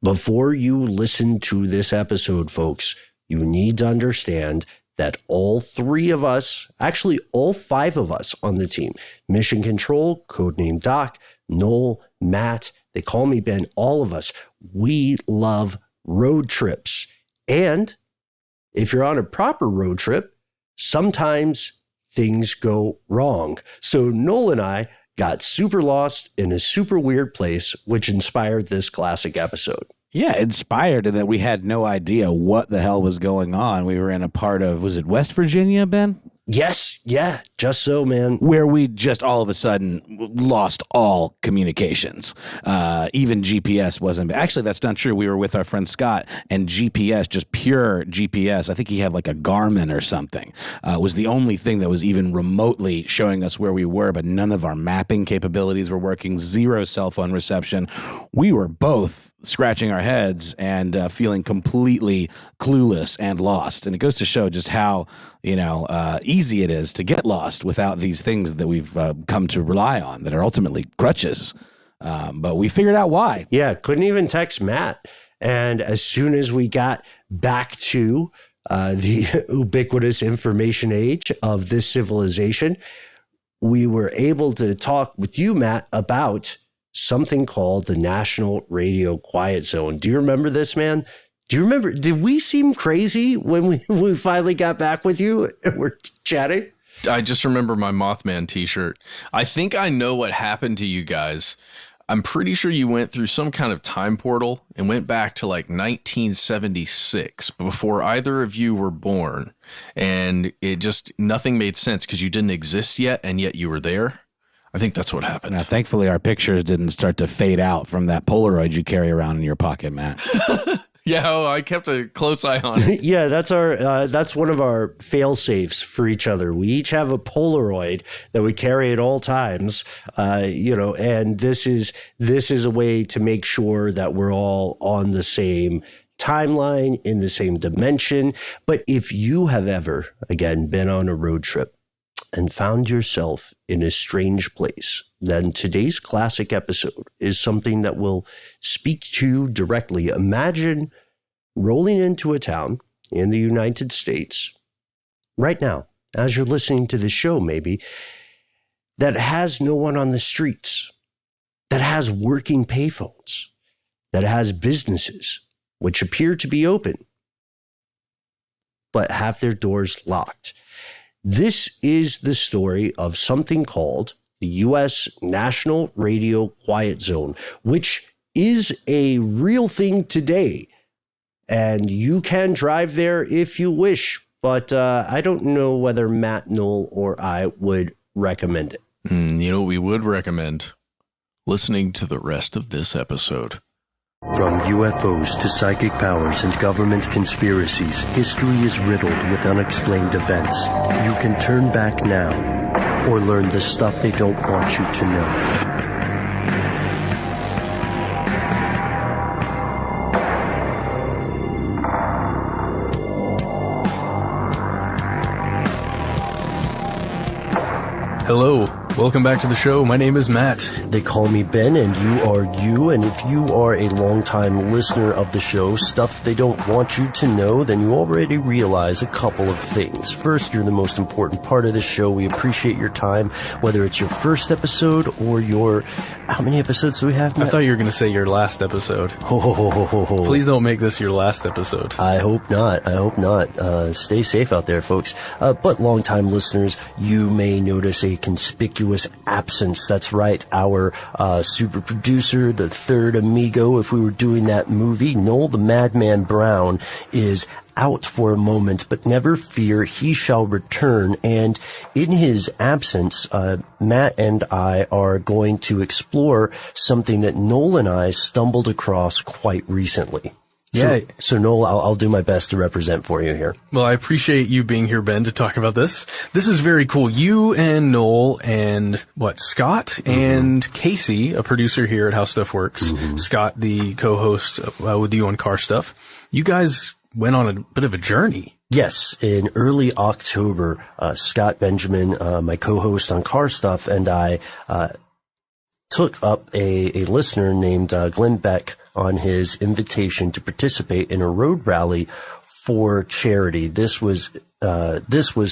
Before you listen to this episode, folks, you need to understand that all three of us, actually all five of us on the team, Mission Control, codename Doc, Noel, Matt, they call me Ben, all of us, we love road trips. And if you're on a proper road trip, sometimes things go wrong. So Noel and I got super lost in a super weird place, which inspired this classic episode. Yeah, inspired in that we had no idea what the hell was going on. We were in a part of, was it West Virginia, Ben? Yes, yeah, just so, man. Where we just all of a sudden lost all communications. Even GPS wasn't. Actually, that's not true. We were with our friend Scott, and GPS, just pure GPS, I think he had like a Garmin or something, was the only thing that was even remotely showing us where we were, but none of our mapping capabilities were working, zero cell phone reception. We were both scratching our heads and feeling completely clueless and lost. And it goes to show just how, easy it is to get lost without these things that we've come to rely on that are ultimately crutches. But we figured out why. Yeah, couldn't even text Matt. And as soon as we got back to the ubiquitous information age of this civilization, we were able to talk with you, Matt, about something called the National Radio Quiet Zone. Do you remember this, man? Do you remember? Did we seem crazy when we finally got back with you and we're chatting? I just remember my Mothman t-shirt. I think I know what happened to you guys. I'm pretty sure you went through some kind of time portal and went back to like 1976 before either of you were born. And it just, nothing made sense because you didn't exist yet, and yet you were there. I think that's what happened. Now, thankfully, our pictures didn't start to fade out from that Polaroid you carry around in your pocket, Matt. Yeah, I kept a close eye on it. Yeah, that's one of our fail safes for each other. We each have a Polaroid that we carry at all times, and this is a way to make sure that we're all on the same timeline, in the same dimension. But if you have ever, again, been on a road trip and found yourself in a strange place, then today's classic episode is something that will speak to you directly. Imagine rolling into a town in the United States right now, as you're listening to the show, maybe, that has no one on the streets, that has working payphones, that has businesses which appear to be open, but have their doors locked. This is the story of something called the U.S. National Radio Quiet Zone, which is a real thing today. And you can drive there if you wish, but I don't know whether Matt, Noel, or I would recommend it. We would recommend listening to the rest of this episode. From UFOs to psychic powers and government conspiracies, history is riddled with unexplained events. You can turn back now or learn the stuff they don't want you to know. Hello, welcome back to the show. My name is Matt. They call me Ben, and you are you. And if you are a longtime listener of the show, stuff they don't want you to know, then you already realize a couple of things. First, you're the most important part of the show. We appreciate your time, whether it's your first episode or your... How many episodes do we have, Matt? I thought you were going to say your last episode. Please don't make this your last episode. I hope not. Stay safe out there, folks. But longtime listeners, you may notice a conspicuous absence. That's right. Our super producer, the third amigo, if we were doing that movie, Noel the Madman Brown, is out for a moment, but never fear, he shall return. And in his absence, Matt and I are going to explore something that Noel and I stumbled across quite recently. Yeah. So Noel, I'll do my best to represent for you here. Well, I appreciate you being here, Ben, to talk about this. This is very cool. You and Noel and Scott and Casey, a producer here at How Stuff Works. Scott, the co-host with you on Car Stuff. You guys went on a bit of a journey. Yes, in early October, Scott Benjamin, my co-host on Car Stuff, and I took up a listener named Glenn Beck on his invitation to participate in a road rally for charity. This was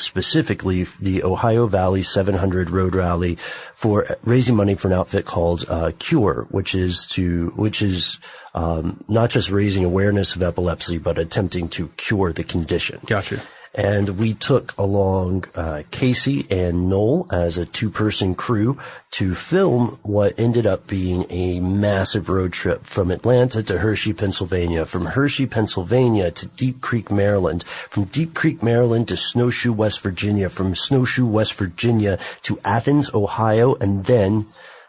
specifically the Ohio Valley 700 Road Rally for raising money for an outfit called Cure, which is not just raising awareness of epilepsy, but attempting to cure the condition. Gotcha. And we took along Casey and Noel as a two-person crew to film what ended up being a massive road trip from Atlanta to Hershey, Pennsylvania, from Hershey, Pennsylvania to Deep Creek, Maryland, from Deep Creek, Maryland to Snowshoe, West Virginia, from Snowshoe, West Virginia to Athens, Ohio, and then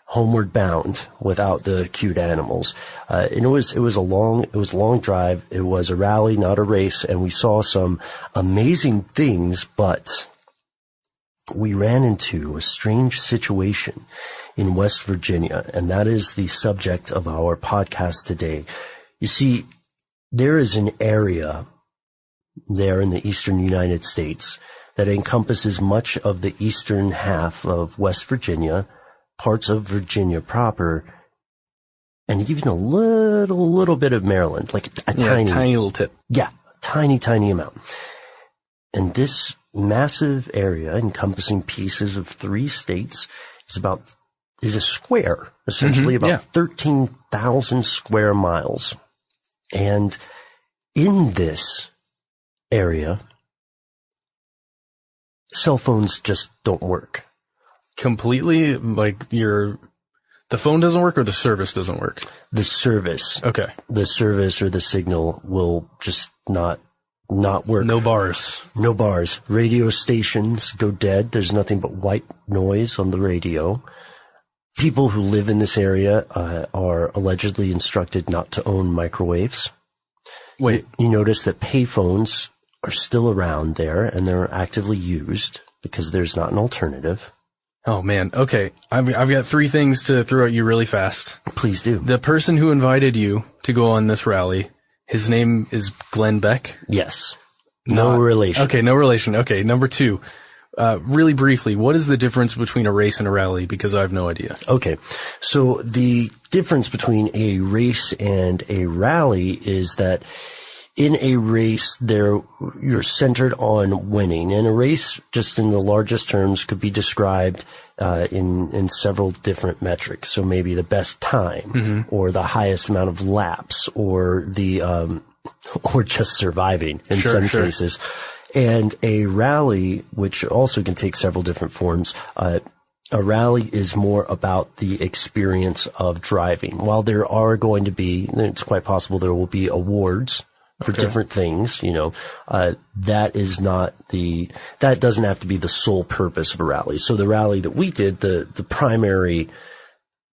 homeward bound without the cute animals. And it was a long drive. It was a rally, not a race. And we saw some amazing things, but we ran into a strange situation in West Virginia. And that is the subject of our podcast today. You see, there is an area there in the eastern United States that encompasses much of the eastern half of West Virginia, parts of Virginia proper, and even a little bit of Maryland, like a tiny little tip. Yeah, tiny amount. And this massive area encompassing pieces of 3 states is a square, essentially about 13,000 square miles. And in this area, cell phones just don't work. Completely, like the phone doesn't work or the service doesn't work? The service. Okay. The service or the signal will just not work. No bars. No bars. Radio stations go dead. There's nothing but white noise on the radio. People who live in this area are allegedly instructed not to own microwaves. Wait. You notice that payphones are still around there and they're actively used because there's not an alternative. Oh man. Okay. I've got 3 things to throw at you really fast. Please do. The person who invited you to go on this rally, his name is Glenn Beck? Yes. No relation. Okay. No relation. Okay. Number 2, really briefly, what is the difference between a race and a rally? Because I have no idea. Okay. So the difference between a race and a rally is that in a race, you're centered on winning. And a race, just in the largest terms, could be described in several different metrics. So maybe the best time, or the highest amount of laps, or or just surviving in some cases. And a rally, which also can take several different forms, a rally is more about the experience of driving. While there are going to be, it's quite possible there will be awards for different things, that doesn't have to be the sole purpose of a rally. So the rally that we did, the primary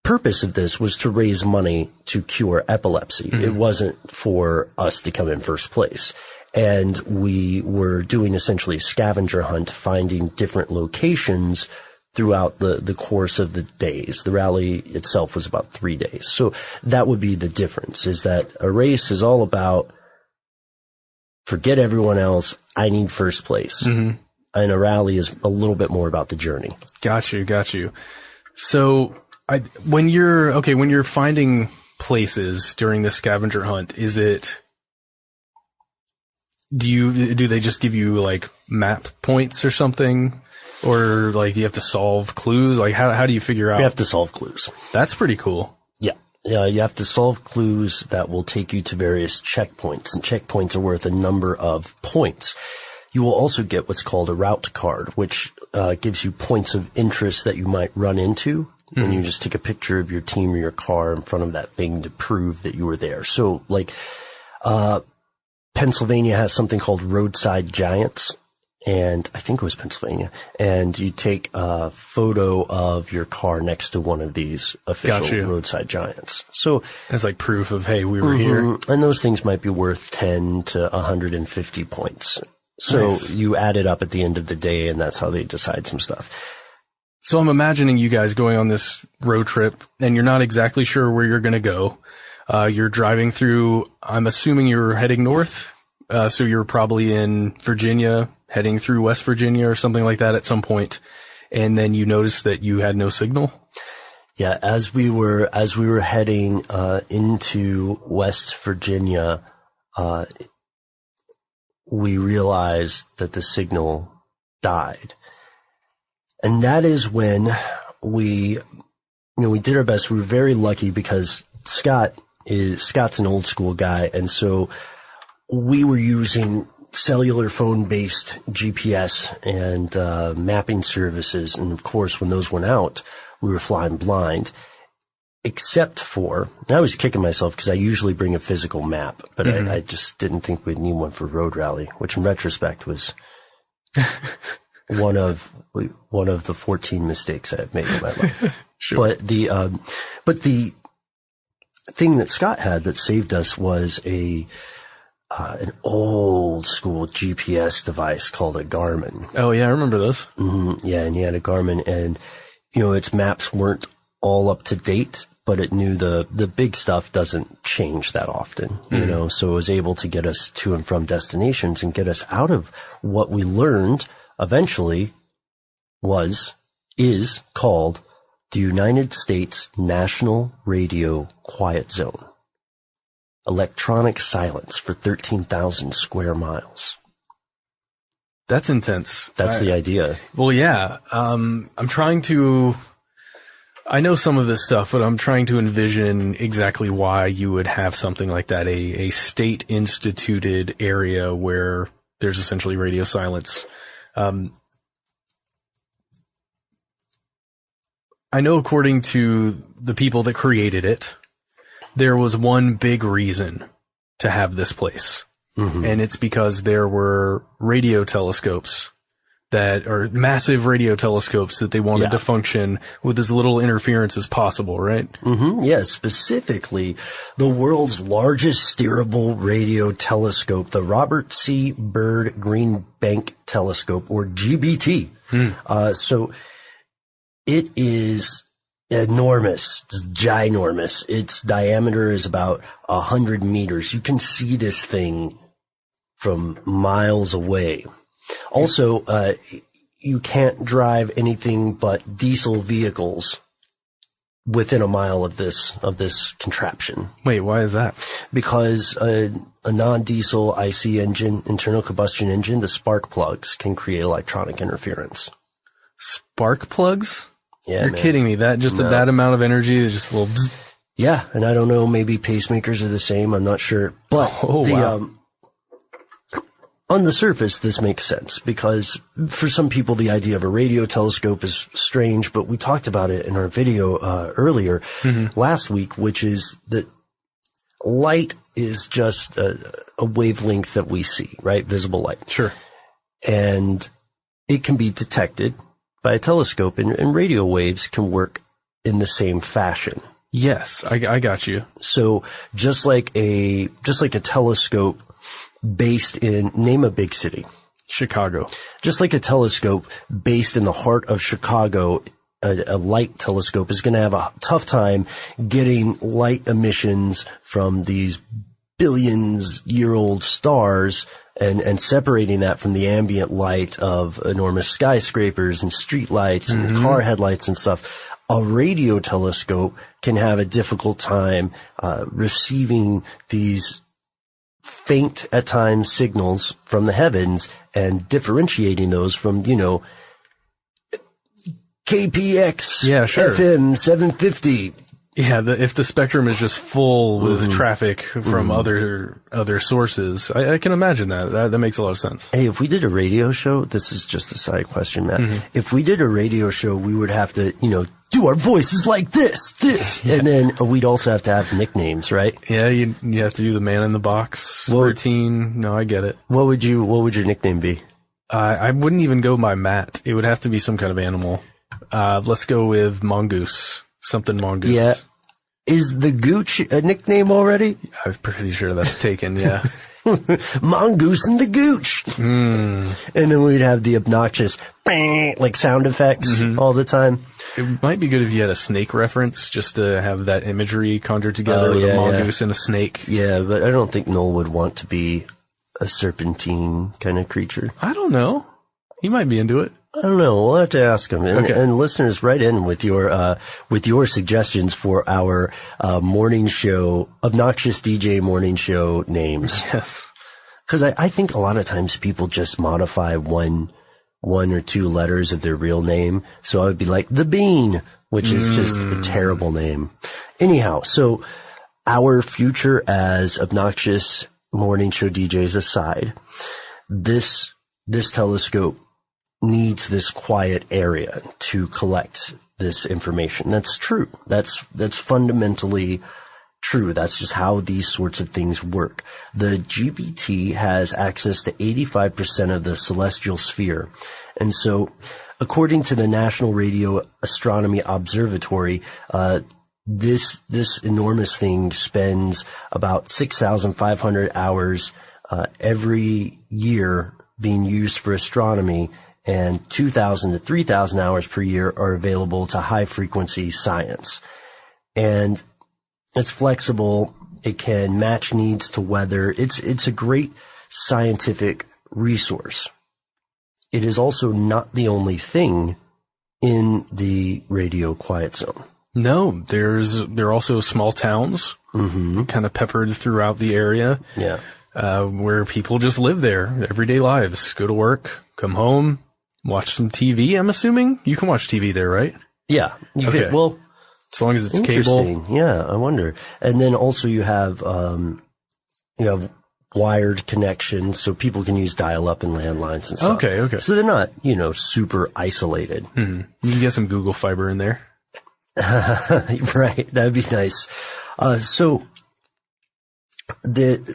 purpose of this was to raise money to cure epilepsy. It wasn't for us to come in first place. And we were doing essentially a scavenger hunt, finding different locations throughout the course of the days. The rally itself was about 3 days. So that would be the difference, is that a race is all about forget everyone else, I need first place. And a rally is a little bit more about the journey. Got you. So when you're finding places during the scavenger hunt, do they just give you like map points or something? Or like do you have to solve clues? Like how do you figure out? You have to solve clues. That's pretty cool. Yeah, you have to solve clues that will take you to various checkpoints, and checkpoints are worth a number of points. You will also get what's called a route card, which gives you points of interest that you might run into, and you just take a picture of your team or your car in front of that thing to prove that you were there. So, like, Pennsylvania has something called roadside giants. And I think it was Pennsylvania. And you take a photo of your car next to one of these official roadside giants. So that's like proof of, hey, we were here. And those things might be worth 10 to 150 points. So you add it up at the end of the day, and that's how they decide some stuff. So I'm imagining you guys going on this road trip, and you're not exactly sure where you're going to go. You're driving through, I'm assuming you're heading north. So you're probably in Virginia, heading through West Virginia or something like that at some point, and then you noticed that you had no signal? Yeah, as we were heading into West Virginia, we realized that the signal died. And that is when we did our best. We were very lucky because Scott's an old school guy, and so we were using cellular phone based GPS and mapping services, and of course when those went out, we were flying blind. Except for, and I was kicking myself because I usually bring a physical map, but I just didn't think we'd need one for Road Rally, which in retrospect was one of the 14 mistakes I've made in my life. Sure. But the thing that Scott had that saved us was an old school GPS device called a Garmin. Oh yeah, I remember those. Mm-hmm. Yeah, and he had a Garmin, and its maps weren't all up to date, but it knew the big stuff doesn't change that often, so it was able to get us to and from destinations and get us out of what we learned eventually is called the United States National Radio Quiet Zone. Electronic silence for 13,000 square miles. That's intense. That's the idea. Well, yeah. I'm trying to, I know some of this stuff, but I'm trying to envision exactly why you would have something like that, a state instituted area where there's essentially radio silence. I know according to the people that created it, there was one big reason to have this place. Mm-hmm. And it's because there were radio telescopes massive radio telescopes that they wanted to function with as little interference as possible, right? Mm-hmm. Yeah, specifically the world's largest steerable radio telescope, the Robert C. Byrd Green Bank Telescope, or GBT. So it is enormous. It's ginormous. Its diameter is about 100 meters. You can see this thing from miles away. Also, you can't drive anything but diesel vehicles within a mile of this contraption. Wait, why is that? Because a non-diesel IC engine, internal combustion engine, the spark plugs can create electronic interference. Spark plugs? Yeah, You're kidding me. That amount of energy is just a little bzz. Yeah, and I don't know, maybe pacemakers are the same, I'm not sure. But on the surface, this makes sense because for some people, the idea of a radio telescope is strange, but we talked about it in our video earlier last week, which is that light is just a wavelength that we see, right? Visible light. Sure. And it can be detected by a telescope, and radio waves can work in the same fashion. Yes, I got you. So just like a telescope based in, name a big city. Chicago. Just like a telescope based in the heart of Chicago, a light telescope is going to have a tough time getting light emissions from these billions-year-old stars and separating that from the ambient light of enormous skyscrapers and street lights and car headlights and stuff. A radio telescope can have a difficult time receiving these faint at times signals from the heavens and differentiating those from, KPX, FM 750. Yeah, if the spectrum is just full with traffic from other sources, I can imagine that. That makes a lot of sense. Hey, if we did a radio show, this is just a side question, Matt. If we did a radio show, we would have to, do our voices like this, and then we'd also have to have nicknames, right? Yeah, you have to do the man in the box routine. No, I get it. What would your nickname be? I wouldn't even go by Matt. It would have to be some kind of animal. Let's go with Mongoose. Something Mongoose. Yeah. Is the Gooch a nickname already? I'm pretty sure that's taken, yeah. Mongoose and the Gooch. And then we'd have the obnoxious like sound effects all the time. It might be good if you had a snake reference just to have that imagery conjured together with a mongoose and a snake. Yeah, but I don't think Noel would want to be a serpentine kind of creature. I don't know. He might be into it. I don't know. We'll have to ask him. And, Okay. and listeners, write in with your suggestions for our morning show, obnoxious DJ morning show names. Yes. Because I think a lot of times people just modify one or two letters of their real name. So I would be like The Bean, which is just a terrible name. Anyhow, so our future as obnoxious morning show DJs aside, this telescope needs this quiet area to collect this information. That's true. That's fundamentally true. That's just how these sorts of things work. The GPT has access to 85% of the celestial sphere. And so, according to the National Radio Astronomy Observatory, this enormous thing spends about 6,500 hours every year being used for astronomy, and 2,000 to 3,000 hours per year are available to high-frequency science. And it's flexible. It can match needs to weather. It's a great scientific resource. It is also not the only thing in the radio quiet zone. No, there are also small towns kind of peppered throughout the area. Yeah. Where people just live their everyday lives, go to work, come home, watch some TV. I'm assuming you can watch TV there, right? Yeah. You Okay. could, well, As long as it's cable. interesting. Yeah, I wonder. And then also you have wired connections, so people can use dial-up and landlines and stuff. Okay. So they're not, super isolated. You can get some Google Fiber in there. Right. That'd be nice. So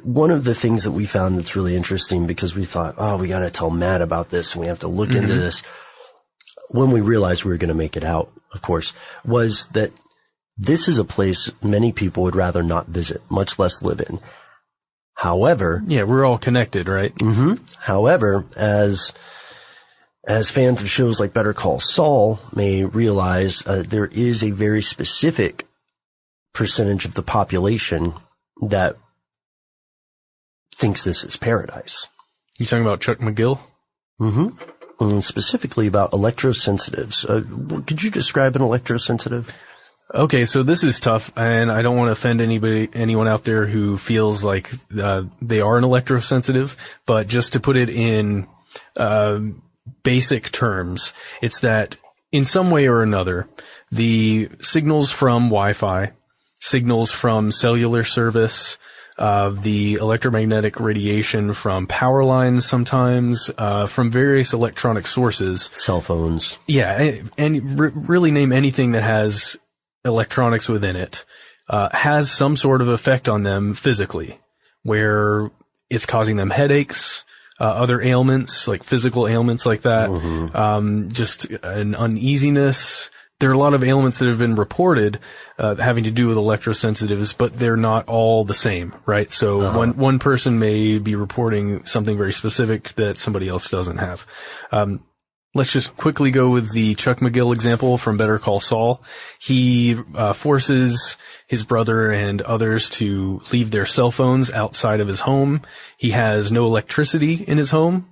one of the things that we found that's really interesting, because we thought, we got to tell Matt about this and we have to look into this. When we realized we were going to make it out, of course, was that this is a place many people would rather not visit, much less live in. However, Yeah, we're all connected, right? however, as fans of shows like Better Call Saul may realize, there is a very specific percentage of the population that thinks this is paradise. You talking about Chuck McGill? And specifically about electrosensitives. Could you describe an electrosensitive? Okay, so this is tough, and I don't want to offend anyone out there who feels like they are an electrosensitive, but just to put it in basic terms, it's that in some way or another, the signals from Wi-Fi, signals from cellular service, the electromagnetic radiation from power lines sometimes, from various electronic sources. Cell phones. Yeah, and really name anything that has electronics within it, has some sort of effect on them physically, where it's causing them headaches, other ailments, like physical ailments like that, just an uneasiness. There are a lot of ailments that have been reported having to do with electrosensitives, but they're not all the same, right? So one person may be reporting something very specific that somebody else doesn't have. Let's just quickly go with the Chuck McGill example from Better Call Saul. He forces his brother and others to leave their cell phones outside of his home. He has no electricity in his home.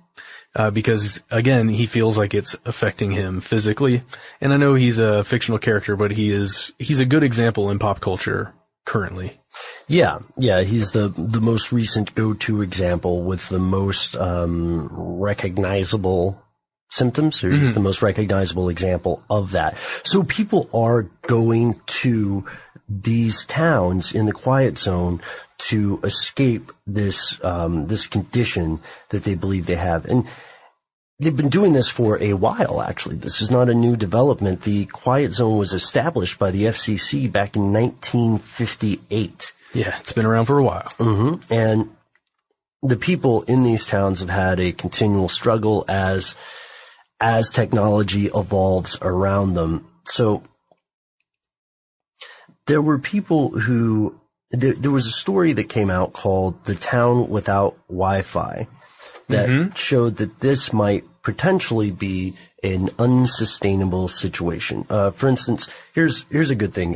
Because again, he feels like it's affecting him physically. And I know he's a fictional character, but he's a good example in pop culture currently. Yeah, he's the most recent go-to example with the most recognizable symptoms, or he's the most recognizable example of that. So people are going to these towns in the quiet zone to escape this condition that they believe they have. And they've been doing this for a while, actually. This is not a new development. The quiet zone was established by the FCC back in 1958. Yeah, it's been around for a while. And the people in these towns have had a continual struggle as technology evolves around them. So there were people who, there was a story that came out called The Town Without Wi-Fi that showed that this might potentially be an unsustainable situation. For instance, here's a good thing.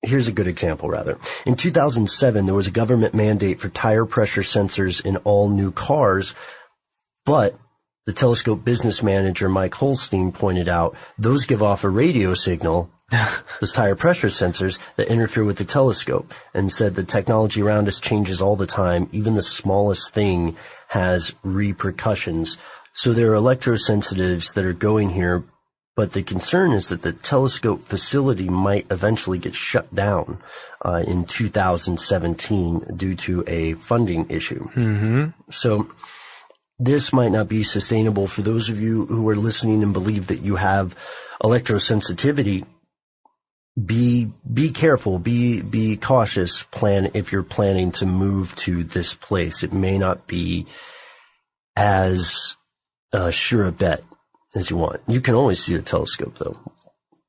Here's a good example, rather. In 2007, there was a government mandate for tire pressure sensors in all new cars, but the telescope business manager, Mike Holstein, pointed out, those give off a radio signal, those tire pressure sensors that interfere with the telescope, and said the technology around us changes all the time. Even the smallest thing has repercussions. So there are electrosensitives that are going here, but the concern is that the telescope facility might eventually get shut down in 2017 due to a funding issue. Mm-hmm. So this might not be sustainable for those of you who are listening and believe that you have electrosensitivity. Be careful, be cautious, if you're planning to move to this place. It may not be as sure a bet as you want. You can always see the telescope, though.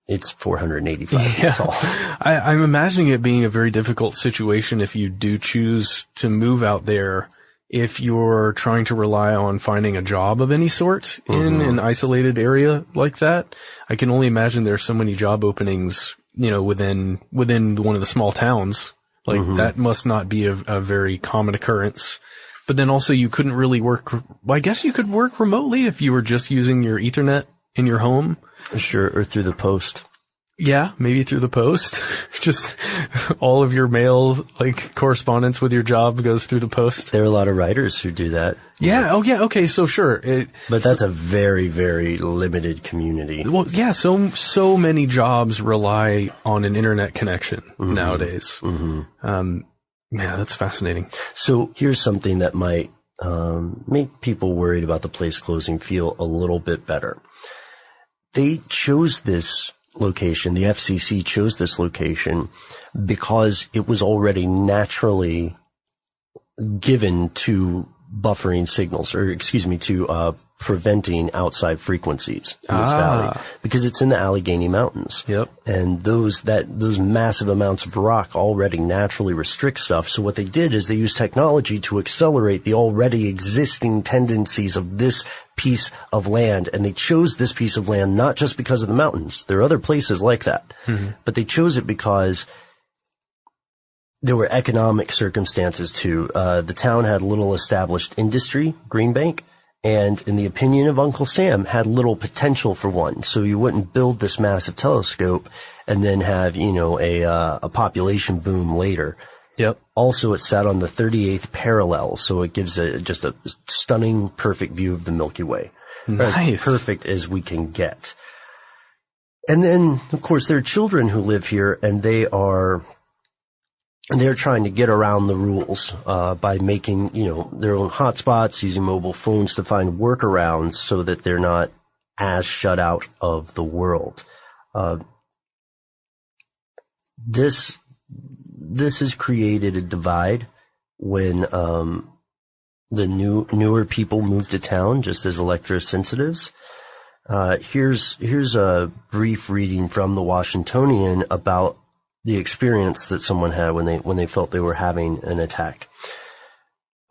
It's 485 feet tall. I'm imagining it being a very difficult situation if you do choose to move out there, if you're trying to rely on finding a job of any sort in an isolated area like that. I can only imagine there's so many job openings, within one of the small towns. Like that must not be a very common occurrence. But then also you couldn't really work. Well, I guess you could work remotely if you were just using your Ethernet in your home. Sure, or through the post. Yeah, maybe through the post. Just all of your mail, correspondence with your job goes through the post. There are a lot of writers who do that. Yeah. Oh, yeah. Okay. So sure. But that's a very, very limited community. Well, yeah. So many jobs rely on an internet connection nowadays. Man, that's fascinating. So here's something that might make people worried about the place closing feel a little bit better. They chose this location, the FCC chose this location because it was already naturally given to buffering signals, to preventing outside frequencies in this valley, because it's in the Allegheny Mountains. Yep. And those massive amounts of rock already naturally restrict stuff. So what they did is they used technology to accelerate the already existing tendencies of this piece of land. And they chose this piece of land not just because of the mountains. There are other places like that. But they chose it because there were economic circumstances too. The town had little established industry, Greenbank, and in the opinion of Uncle Sam, had little potential for one. So you wouldn't build this massive telescope and then have, a population boom later. Yep. Also, it sat on the 38th parallel, so it gives just a stunning, perfect view of the Milky Way. Nice. As perfect as we can get. And then, of course, there are children who live here, and they're trying to get around the rules by making, their own hotspots, using mobile phones to find workarounds so that they're not as shut out of the world. This has created a divide when the newer people move to town, just as electrosensitives. Here's a brief reading from the Washingtonian about the experience that someone had when they felt they were having an attack.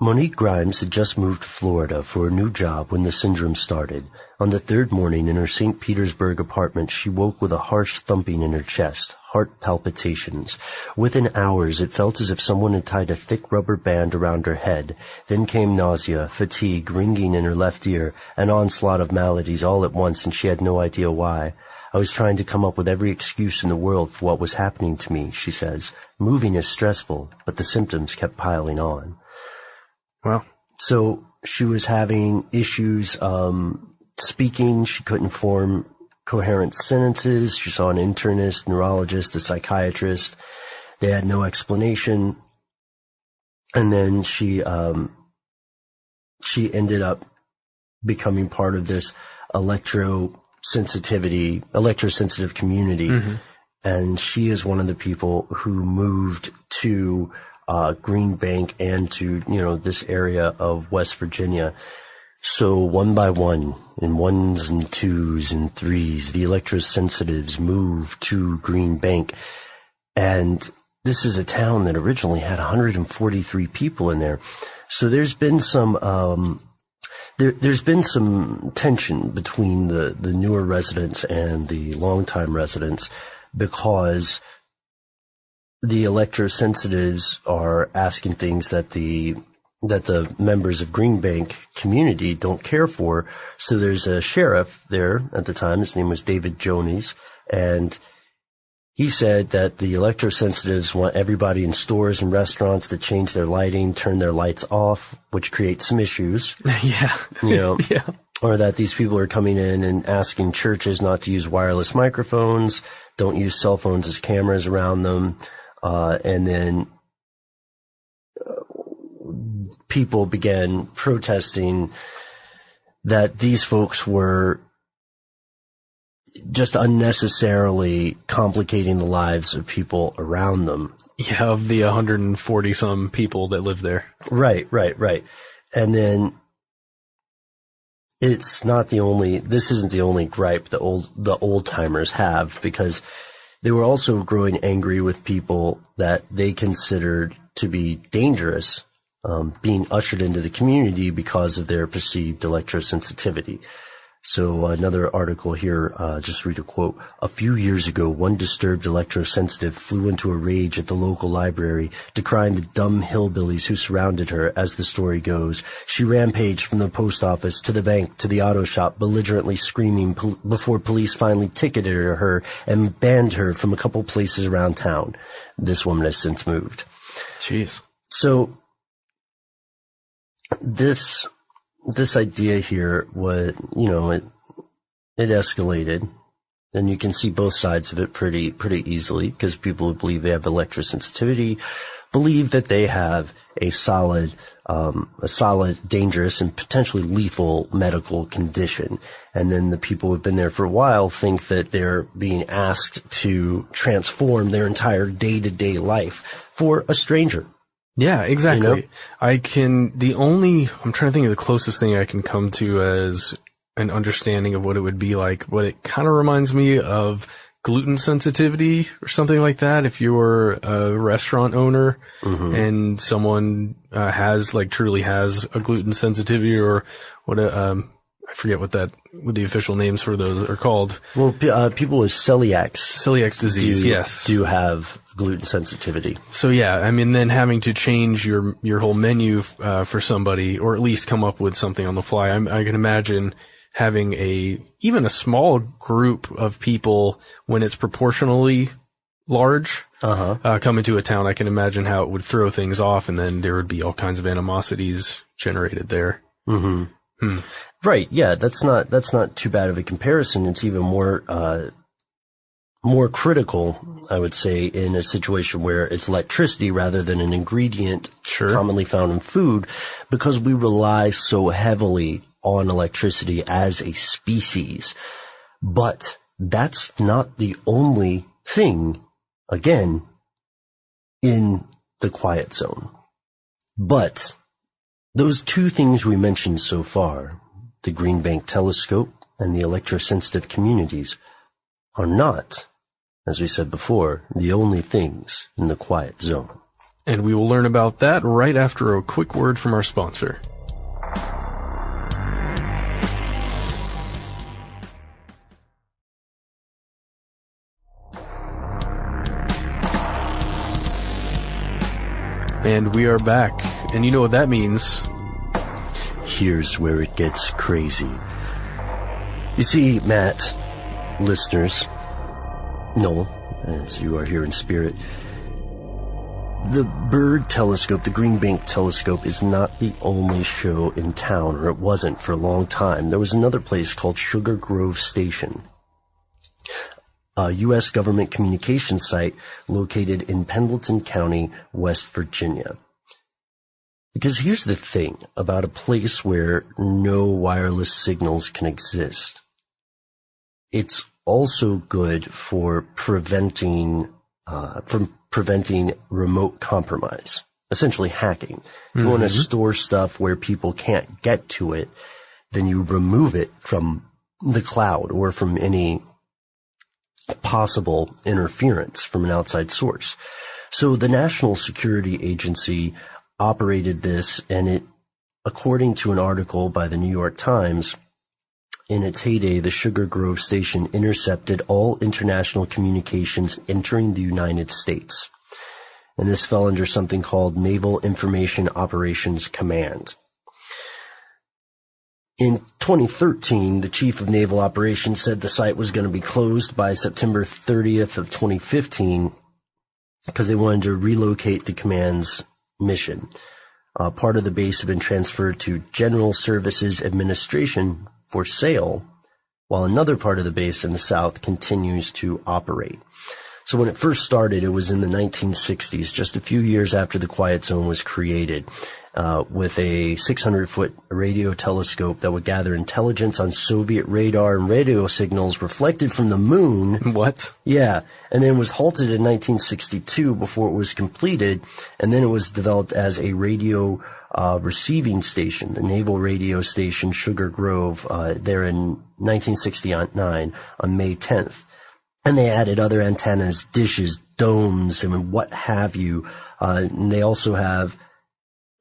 Monique Grimes had just moved to Florida for a new job when the syndrome started. On the third morning in her St. Petersburg apartment, she woke with a harsh thumping in her chest, heart palpitations. Within hours, it felt as if someone had tied a thick rubber band around her head. Then came nausea, fatigue, ringing in her left ear, an onslaught of maladies all at once, and she had no idea why. I was trying to come up with every excuse in the world for what was happening to me, she says. Moving is stressful, but the symptoms kept piling on. Wow. So she was having issues speaking. She couldn't form coherent sentences. She saw an internist, neurologist, a psychiatrist. They had no explanation. And then she ended up becoming part of this electrosensitive community. And she is one of the people who moved to Greenbank and to, this area of West Virginia. So one by one, in ones and twos and threes, the electrosensitives moved to Greenbank. And this is a town that originally had 143 people in there. So there's been some, there's been some tension between the newer residents and the longtime residents, because the electrosensitives are asking things that the that the members of Green Bank community don't care for. So there's a sheriff there at the time. His name was David Jones, and he said that the electrosensitives want everybody in stores and restaurants to change their lighting, turn their lights off, which creates some issues. Yeah. You know, Yeah. Or that these people are coming in and asking churches not to use wireless microphones, don't use cell phones as cameras around them, and then people began protesting that these folks were just unnecessarily complicating the lives of people around them. Yeah, of the 140 some people that live there. Right. And then this isn't the only gripe the old timers have, because they were also growing angry with people that they considered to be dangerous, being ushered into the community because of their perceived electrosensitivity. So another article here, just read a quote. A few years ago, one disturbed electrosensitive flew into a rage at the local library, decrying the dumb hillbillies who surrounded her. As the story goes, she rampaged from the post office to the bank to the auto shop, belligerently screaming before police finally ticketed her and banned her from a couple places around town. This woman has since moved. Jeez. So this idea here was, it escalated, and you can see both sides of it pretty easily, because people who believe they have electrosensitivity believe that they have a solid, dangerous, and potentially lethal medical condition. And then the people who've been there for a while think that they're being asked to transform their entire day-to-day life for a stranger. Yeah, exactly. You know? I'm trying to think of the closest thing I can come to as an understanding of what it would be like, but it kind of reminds me of gluten sensitivity or something like that. If you're a restaurant owner and someone truly has a gluten sensitivity, or I forget what the official names for those are called. Well, people with celiac disease, yes, do have gluten sensitivity. So yeah, I mean, then having to change your whole menu for somebody, or at least come up with something on the fly. I can imagine having even a small group of people, when it's proportionally large, come into a town. I can imagine how it would throw things off, and then there would be all kinds of animosities generated there. Right. Yeah. That's not too bad of a comparison. It's even more critical, I would say, in a situation where it's electricity rather than an ingredient commonly found in food, because we rely so heavily on electricity as a species. But that's not the only thing, again, in the quiet zone. But those two things we mentioned so far, the Green Bank telescope and the electrosensitive communities, are not, as we said before, the only things in the quiet zone. And we will learn about that right after a quick word from our sponsor. And we are back. And you know what that means. Here's where it gets crazy. You see, Matt, listeners, Noel, as you are here in spirit, the Bird Telescope, the Green Bank Telescope, is not the only show in town, or it wasn't for a long time. There was another place called Sugar Grove Station, a U.S. government communications site located in Pendleton County, West Virginia. Because here's the thing about a place where no wireless signals can exist. It's also good for preventing remote compromise, essentially hacking. If you want to store stuff where people can't get to it, then you remove it from the cloud or from any possible interference from an outside source. So the National Security Agency operated this, and it, according to an article by the New York Times, in its heyday, the Sugar Grove Station intercepted all international communications entering the United States. and this fell under something called Naval Information Operations Command. In 2013, the chief of naval operations said the site was going to be closed by September 30th of 2015 because they wanted to relocate the command's mission. Part of the base had been transferred to General Services Administration for sale, while another part of the base in the south continues to operate. So when it first started, it was in the 1960s, just a few years after the Quiet Zone was created, with a 600-foot radio telescope that would gather intelligence on Soviet radar and radio signals reflected from the moon. What? Yeah, and then was halted in 1962 before it was completed, and then it was developed as a radio receiving station, the Naval Radio Station Sugar Grove, there in 1969 on May 10th. And they added other antennas, dishes, domes, and what have you. And they also have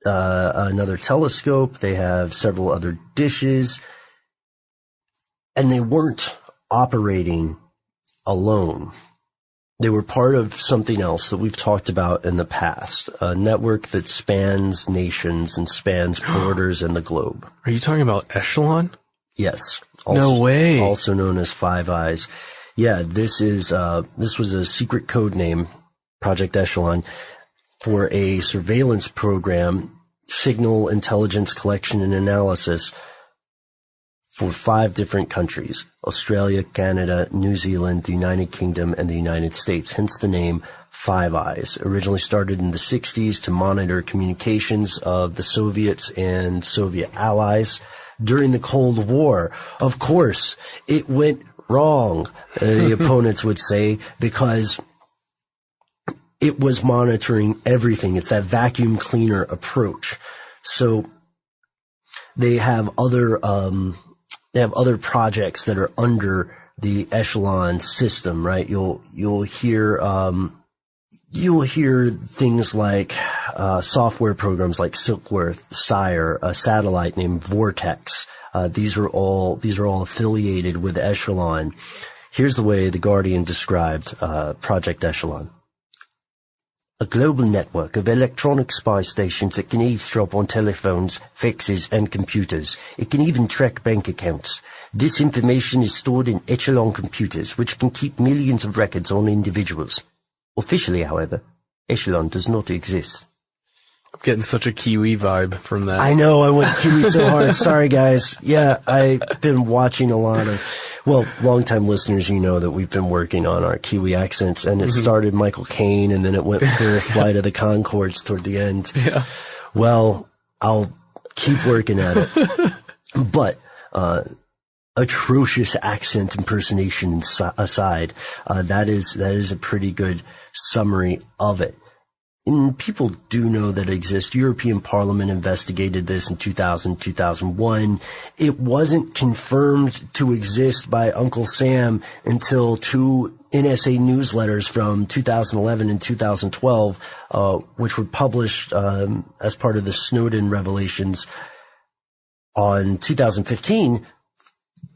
another telescope. They have several other dishes. And they weren't operating alone. They were part of something else that we've talked about in the past, a network that spans nations and spans borders and the globe. Are you talking about Echelon? Yes. No way. Also known as Five Eyes. Yeah, this was a secret code name, Project Echelon, for a surveillance program, signal intelligence collection and analysis for 5 different countries: Australia, Canada, New Zealand, the United Kingdom, and the United States, hence the name Five Eyes. Originally started in the 60s to monitor communications of the Soviets and Soviet allies during the Cold War. Of course, it went wrong, the opponents would say, because it was monitoring everything. It's that vacuum cleaner approach. So they have other projects that are under the Echelon system, right? You'll hear things like software programs like Silkworth, Sire, a satellite named Vortex. These are all affiliated with Echelon. Here's the way The Guardian described Project Echelon. A global network of electronic spy stations that can eavesdrop on telephones, faxes, and computers. It can even track bank accounts. This information is stored in Echelon computers, which can keep millions of records on individuals. Officially, however, Echelon does not exist. I'm getting such a Kiwi vibe from that. I know, I went Kiwi so hard. Sorry, guys. Yeah, I've been watching a lot of, longtime listeners, you know that we've been working on our Kiwi accents, and it started Michael Caine, and then it went for Flight of the Conchords toward the end. Yeah. Well, I'll keep working at it. But, atrocious accent impersonation aside, that is a pretty good summary of it. And people do know that it exists. European Parliament investigated this in 2000, 2001. It wasn't confirmed to exist by Uncle Sam until 2 NSA newsletters from 2011 and 2012, which were published as part of the Snowden revelations. On 2015,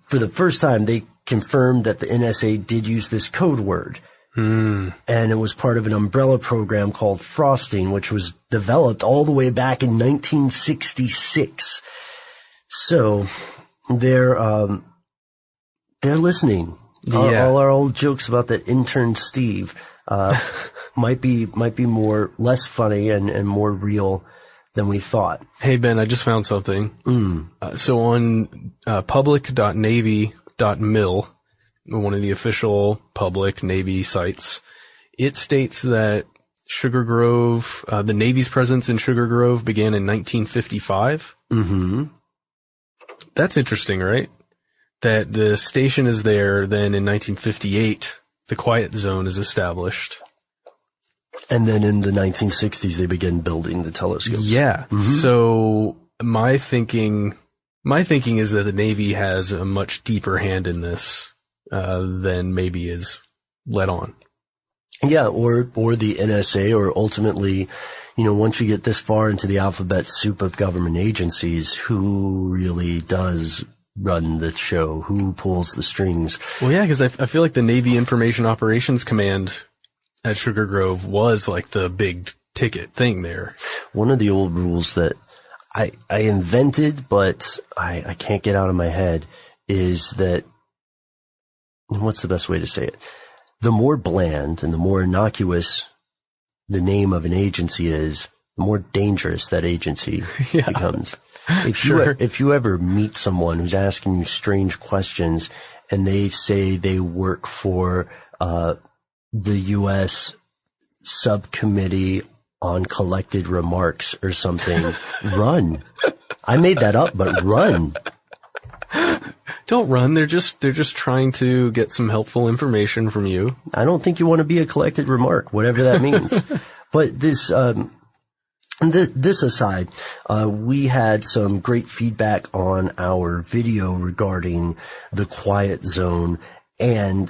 for the first time, they confirmed that the NSA did use this code word. And it was part of an umbrella program called Frosting, which was developed all the way back in 1966. So they're listening. Yeah. All our old jokes about that intern Steve might be less funny and more real than we thought. Hey, Ben, I just found something. So on public.navy.mil, one of the official public Navy sites, it states that Sugar Grove, the Navy's presence in Sugar Grove began in 1955. Mm-hmm. That's interesting, right? That the station is there, then in 1958, the Quiet Zone is established. And then in the 1960s, they began building the telescopes. Yeah. Mm-hmm. So my thinking is that the Navy has a much deeper hand in this than maybe is let on. Yeah, or the NSA, or ultimately, once you get this far into the alphabet soup of government agencies, who really does run the show? Who pulls the strings? Well, yeah, because I feel like the Navy Information Operations Command at Sugar Grove was like the big ticket thing there. One of the old rules that I invented, but I can't get out of my head is that, what's the best way to say it? The more bland and the more innocuous the name of an agency is, the more dangerous that agency becomes. If you ever meet someone who's asking you strange questions and they say they work for the U.S. Subcommittee on Collected Remarks or something, run. I made that up, but run. Don't run. They're just trying to get some helpful information from you. I don't think you want to be a collected remark, whatever that means. But this aside, we had some great feedback on our video regarding the quiet zone. And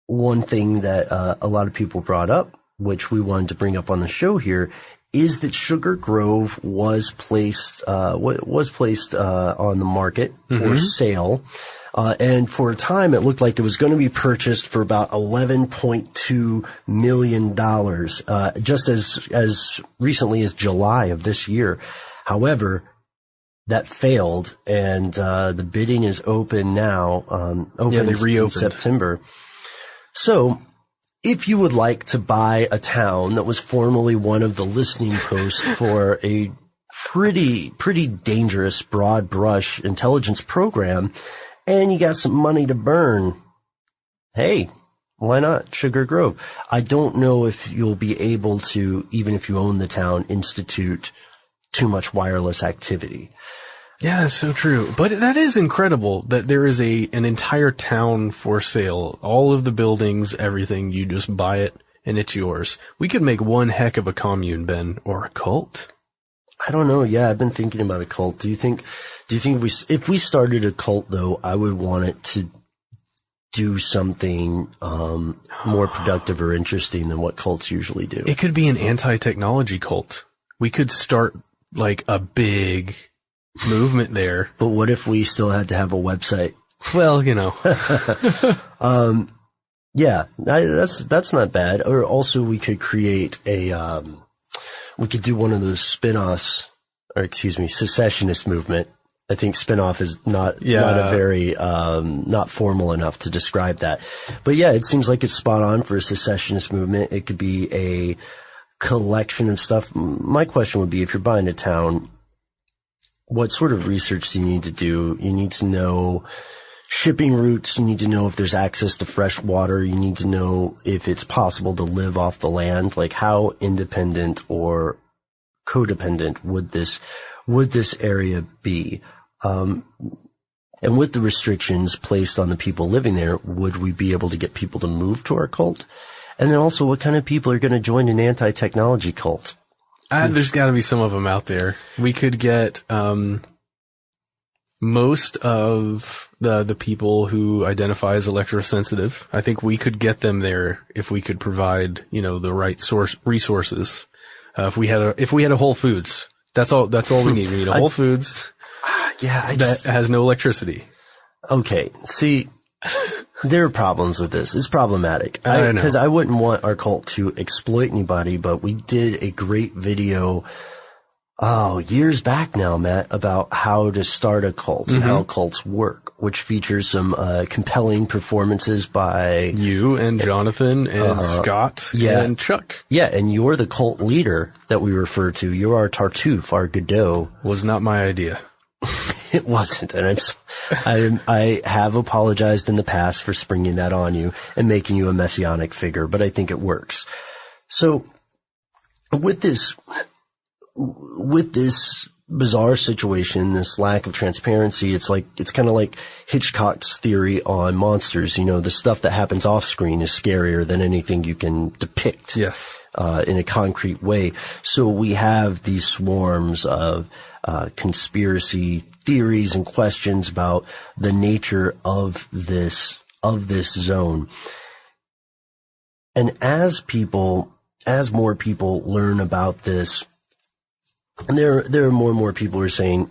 one thing that a lot of people brought up, which we wanted to bring up on the show here, is that Sugar Grove was placed on the market for sale. And for a time, it looked like it was going to be purchased for about $11.2 million, just as recently as July of this year. However, that failed, and the bidding is open now, they reopened in September. So, if you would like to buy a town that was formerly one of the listening posts for a pretty dangerous broad brush intelligence program, and you got some money to burn, hey, why not Sugar Grove? I don't know if you'll be able to, even if you own the town, institute too much wireless activity. Yeah, that's so true. But that is incredible that there is an entire town for sale. All of the buildings, everything, you just buy it and it's yours. We could make one heck of a commune, Ben, or a cult. I don't know. Yeah, I've been thinking about a cult. Do you think if we started a cult though, I would want it to do something more productive or interesting than what cults usually do? It could be an anti-technology cult. We could start like a big movement there. But what if we still had to have a website? Well, you know. Yeah, that's not bad. Or also we could create we could do one of those spin-offs, or secessionist movement. I think spin-off is not a very, not formal enough to describe that. But yeah, it seems like it's spot on for a secessionist movement. It could be a collection of stuff. My question would be, if you're buying a town, what sort of research do you need to do? You need to know shipping routes. You need to know if there's access to fresh water. You need to know if it's possible to live off the land. Like, how independent or codependent would this area be? And with the restrictions placed on the people living there, would we be able to get people to move to our cult? And then also, what kind of people are going to join an anti-technology cult? There's got to be some of them out there. We could get most of the people who identify as electrosensitive. I think we could get them there if we could provide, the right resources. If we had a Whole Foods, that's all we need. We need a Whole Foods. That has no electricity. Okay, see, there are problems with this. It's problematic. I know. Because I wouldn't want our cult to exploit anybody, but we did a great video, years back now, Matt, about how to start a cult and how cults work, which features some compelling performances by you and Jonathan and Scott and Chuck. Yeah, and you're the cult leader that we refer to. You're our Tartuffe, our Godot. Was not my idea. It wasn't, and I have apologized in the past for springing that on you and making you a messianic figure, but I think it works. So, with this bizarre situation, this lack of transparency, it's kind of like Hitchcock's theory on monsters. The stuff that happens off screen is scarier than anything you can depict. Yes. In a concrete way. So we have these swarms of conspiracy theories and questions about the nature of this zone. And as more people learn about this, there are more and more people who are saying,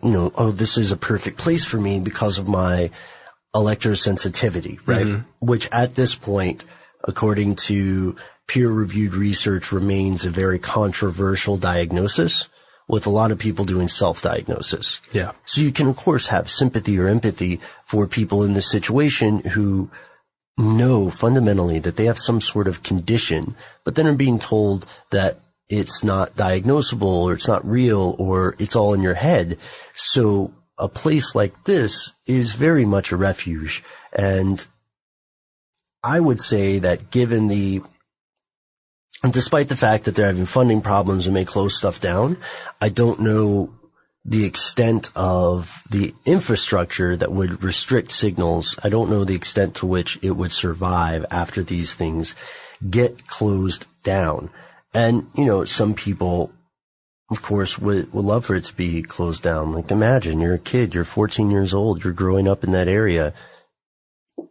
this is a perfect place for me because of my electrosensitivity, right? Which at this point, according to peer-reviewed research remains a very controversial diagnosis, with a lot of people doing self-diagnosis. Yeah. So you can, of course, have sympathy or empathy for people in this situation who know fundamentally that they have some sort of condition, but then are being told that it's not diagnosable or it's not real or it's all in your head. So a place like this is very much a refuge. And I would say that despite the fact that they're having funding problems and may close stuff down, I don't know the extent of the infrastructure that would restrict signals. I don't know the extent to which it would survive after these things get closed down. And, some people, of course, would love for it to be closed down. Like, imagine you're a kid, you're 14 years old, you're growing up in that area.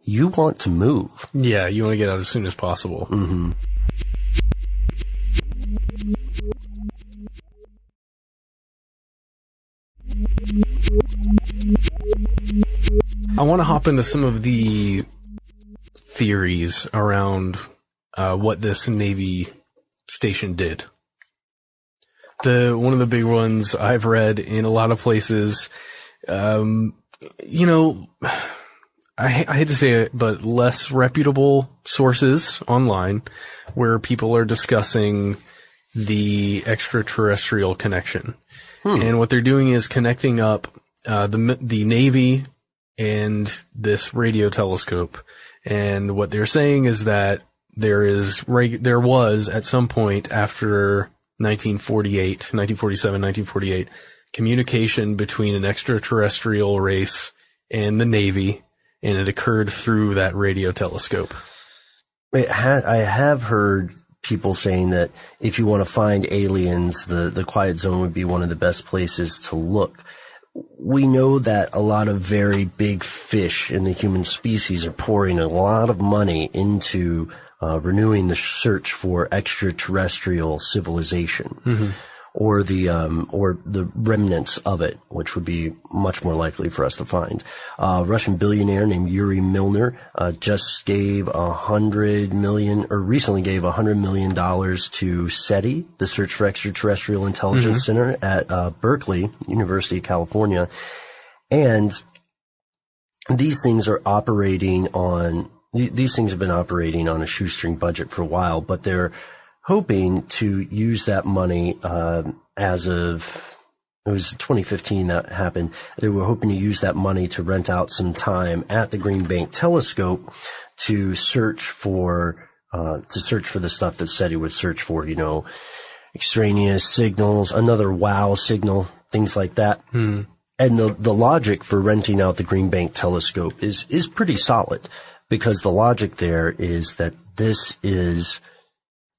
You want to move. Yeah, you want to get out as soon as possible. Mm-hmm. I want to hop into some of the theories around what this Navy station did. One of the big ones I've read in a lot of places, I hate to say it, but less reputable sources online where people are discussing the extraterrestrial connection. And what they're doing is connecting up the Navy and this radio telescope. And what they're saying is that there was at some point after 1948, communication between an extraterrestrial race and the Navy, and it occurred through that radio telescope. I have heard people saying that if you want to find aliens, the quiet zone would be one of the best places to look. We know that a lot of very big fish in the human species are pouring a lot of money into renewing the search for extraterrestrial civilization, or the remnants of it, which would be much more likely for us to find. A Russian billionaire named Yuri Milner just gave recently gave $100 million to SETI, the Search for Extraterrestrial Intelligence Center at Berkeley, University of California. And these things have been operating on a shoestring budget for a while, but they're hoping to use that money as of, it was 2015 that happened. They were hoping to use that money to rent out some time at the Green Bank Telescope to search for the stuff that SETI would search for, extraneous signals, another wow signal, things like that. And the logic for renting out the Green Bank Telescope is pretty solid, because the logic there is that this is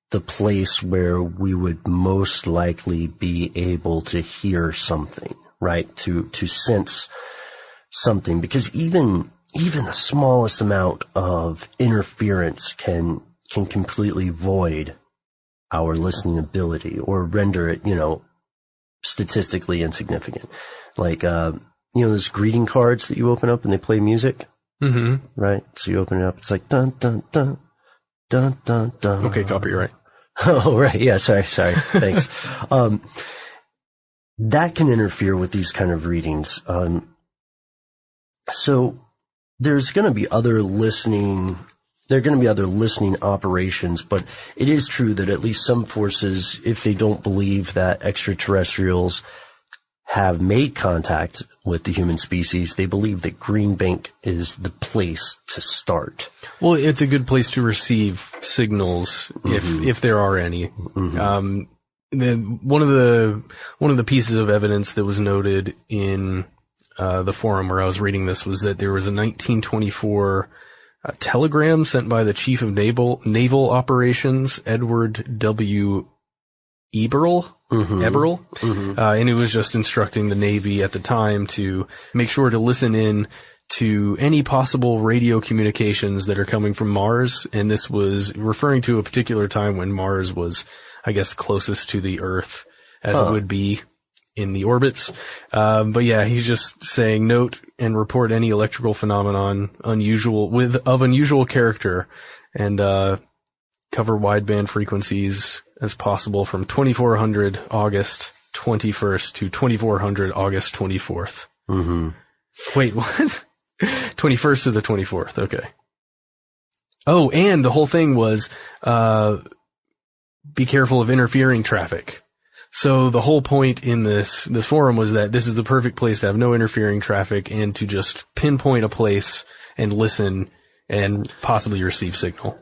the place where we would most likely be able to hear something, right? To sense something, because even the smallest amount of interference can completely void our listening ability or render it, statistically insignificant. Like, those greeting cards that you open up and they play music. Mm-hmm. Right? So you open it up, it's like dun dun dun dun dun dun. Okay, copyright. Oh, right. Yeah, sorry. Thanks. That can interfere with these kind of readings. So there's going to be other listening operations, but it is true that at least some forces, if they don't believe that extraterrestrials have made contact with the human species, they believe that Green Bank is the place to start. Well, it's a good place to receive signals if there are any. One of the pieces of evidence that was noted in the forum where I was reading this was that there was a 1924 telegram sent by the Chief of Naval Operations, Edward W. Eberl, and it was just instructing the Navy at the time to make sure to listen in to any possible radio communications that are coming from Mars. And this was referring to a particular time when Mars was, I guess, closest to the Earth as it would be in the orbits. But yeah, he's just saying, note and report any electrical phenomenon of unusual character. And, cover wideband frequencies as possible from 2400 August 21st to 2400 August 24th. Mm-hmm. Wait, what? 21st to the 24th. Okay. Oh, and the whole thing was, be careful of interfering traffic. So the whole point in this forum was that this is the perfect place to have no interfering traffic and to just pinpoint a place and listen and possibly receive signal.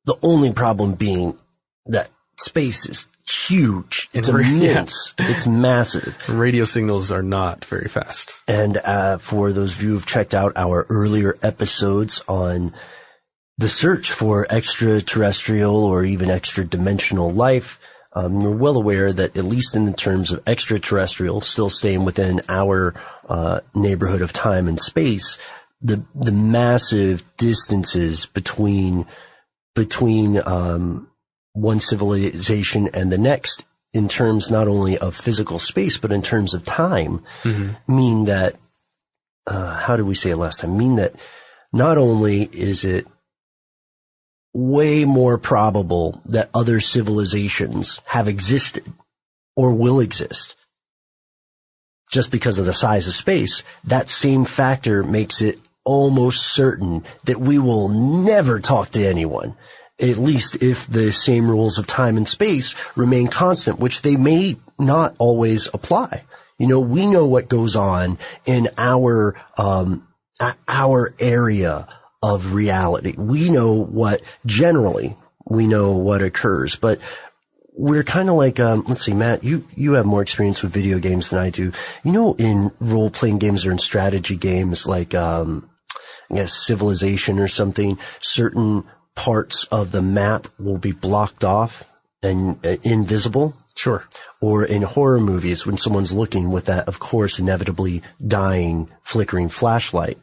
The only problem being that space is huge. It's immense. Yeah. It's massive. Radio signals are not very fast. And for those of you who've checked out our earlier episodes on the search for extraterrestrial or even extra-dimensional life, we're well aware that at least in the terms of extraterrestrial, still staying within our neighborhood of time and space, the massive distances between one civilization and the next in terms not only of physical space, but in terms of time, mean that, how did we say it last time? Mean that not only is it way more probable that other civilizations have existed or will exist just because of the size of space, that same factor makes it almost certain that we will never talk to anyone, at least if the same rules of time and space remain constant, which they may not always apply. You know, we know what goes on in our area of reality. We know generally we know what occurs, but we're kind of like, let's see, Matt, you have more experience with video games than I do. You know, in role-playing games or in strategy games like, I guess Civilization or something, certain parts of the map will be blocked off and invisible. Sure. Or in horror movies when someone's looking with that, of course, inevitably dying, flickering flashlight.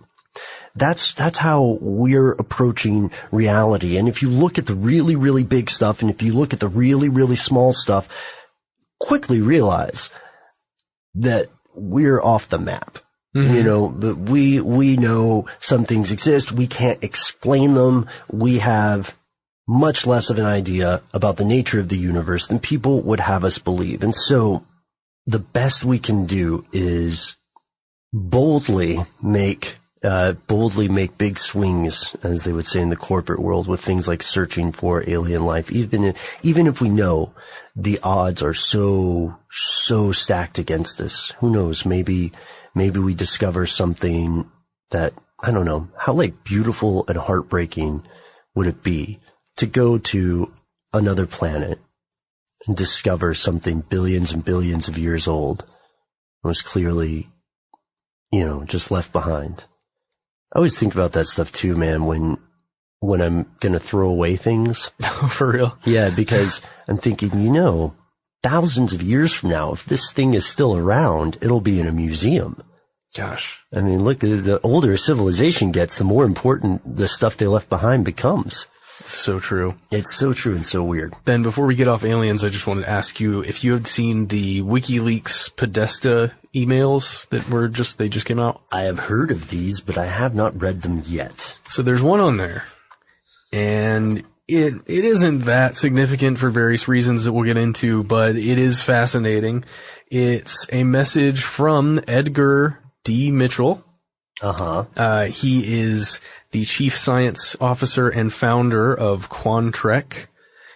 That's how we're approaching reality. And if you look at the really, really big stuff and if you look at the really, really small stuff, quickly realize that we're off the map. Mm-hmm. You know, we know some things exist. We can't explain them. We have much less of an idea about the nature of the universe than people would have us believe. And so the best we can do is boldly make big swings, as they would say in the corporate world, with things like searching for alien life, even if we know the odds are so stacked against us. Who knows? Maybe we discover something that, I don't know, how like beautiful and heartbreaking would it be to go to another planet and discover something billions and billions of years old was clearly, you know, just left behind. I always think about that stuff too, man, when I'm going to throw away things. For real? Yeah, because I'm thinking, you know, thousands of years from now, if this thing is still around, it'll be in a museum. Gosh. I mean, look, the older a civilization gets, the more important the stuff they left behind becomes. So true. It's so true and so weird. Ben, before we get off aliens, I just wanted to ask you if you had seen the WikiLeaks Podesta emails that they just came out. I have heard of these, but I have not read them yet. So there's one on there, and it isn't that significant for various reasons that we'll get into, but it is fascinating. It's a message from Edgar D. Mitchell. He is the chief science officer and founder of Quantrek.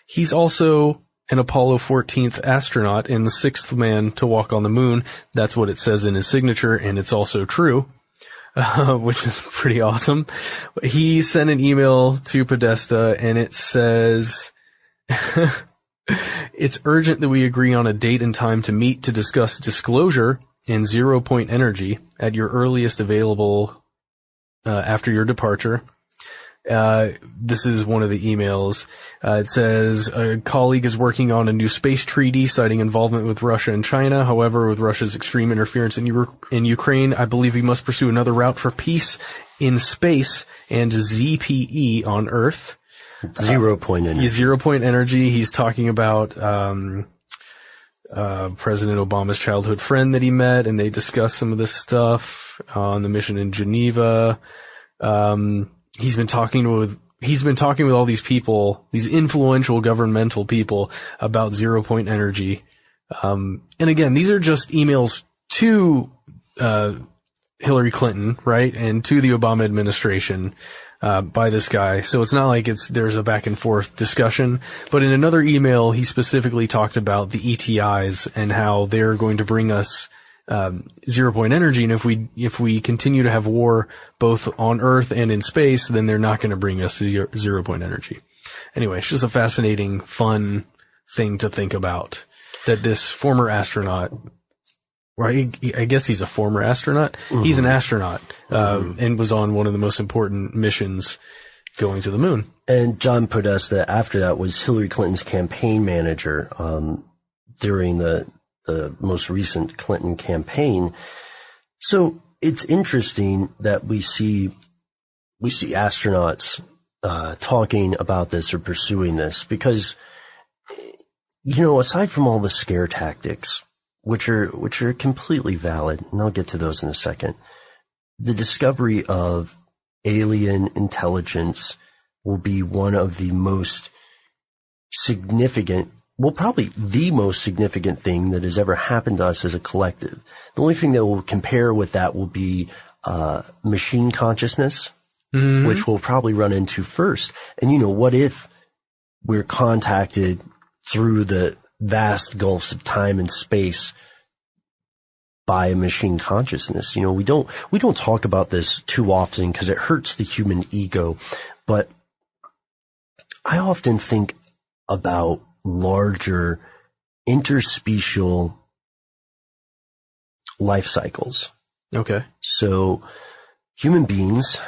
He's also an Apollo 14th astronaut and the sixth man to walk on the moon. That's what it says in his signature, and it's also true, which is pretty awesome. He sent an email to Podesta, and it says, it's urgent that we agree on a date and time to meet to discuss disclosure and 0-point energy at your earliest available after your departure. This is one of the emails. It says, a colleague is working on a new space treaty citing involvement with Russia and China. However, with Russia's extreme interference in Ukraine, I believe we must pursue another route for peace in space and ZPE on Earth. 0-point energy. 0-point energy. He's talking about President Obama's childhood friend that he met, and they discussed some of this stuff on the mission in Geneva. He's been talking he's been talking with all these people, these influential governmental people about 0 point energy. And again, these are just emails to, Hillary Clinton, right? And to the Obama administration, by this guy. So it's not like there's a back and forth discussion, but in another email, he specifically talked about the ETIs and how they're going to bring us 0 point energy. And if we continue to have war both on Earth and in space, then they're not going to bring us 0 point energy. Anyway, it's just a fascinating, fun thing to think about, that this former astronaut, right? I guess he's a former astronaut. Mm-hmm. He's an astronaut, and was on one of the most important missions going to the moon. And John Podesta, after that, was Hillary Clinton's campaign manager, during the most recent Clinton campaign. So it's interesting that we see astronauts, talking about this or pursuing this, because, aside from all the scare tactics, which are completely valid, and I'll get to those in a second, the discovery of alien intelligence will be one of the most significant, well, probably the most significant thing that has ever happened to us as a collective. The only thing that will compare with that will be machine consciousness, which we'll probably run into first. And what if we're contacted through the vast gulfs of time and space by a machine consciousness? We don't talk about this too often because it hurts the human ego, but I often think about larger interspecial life cycles. Okay. So human beings,